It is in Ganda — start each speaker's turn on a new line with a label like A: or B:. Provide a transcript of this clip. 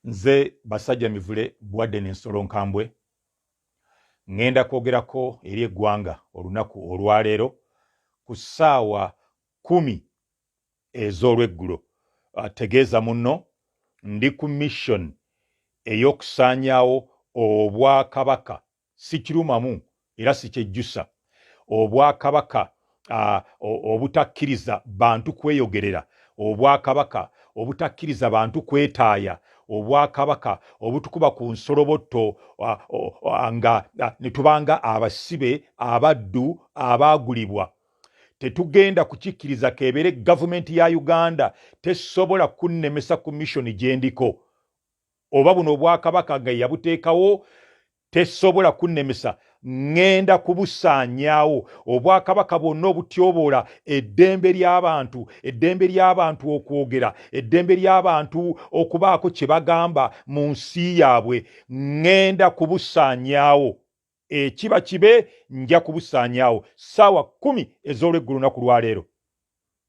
A: Nze Basajja Mivule Bwadden Ensolo Nkambwe ngenda kwogerako eri eggwanga olunaku olwaleero ku ssaawa 10 ez'olweggulo. Tegeeza munno ndi ku mission ey'okusaanyaawo obwakabaka si kirumamu era si kyejjusa obwakabaka obutakkiriza bantu kweyogerera, obwakabaka obutakkiriza bantu kwetaaya, obwakabaka obutukuba ku nsolobotto nga ne tubanga abasibe, abaddu, abaagulibwa. Tetugenda kukikkiriza keebere gavumenti ya Uganda tesobola kunnemesa ku mission gye ndiko. Oba buno obwakabaka nga yabuteekawo tesobola kunnemesa. Ngenda kubusaanyaawo. Obwakabaka bwonna obutyoboola eddembe ly'abantu, eddembe ly'abantu okwogera, eddembe ly'abantu okubaako kye bagamba mu nsi yaabwe, ngenda kubusaanyaawo. Ekiba kibe nja kubusaanyaawo ssaawa 10 ez'olweggulo lunaku lwaleero.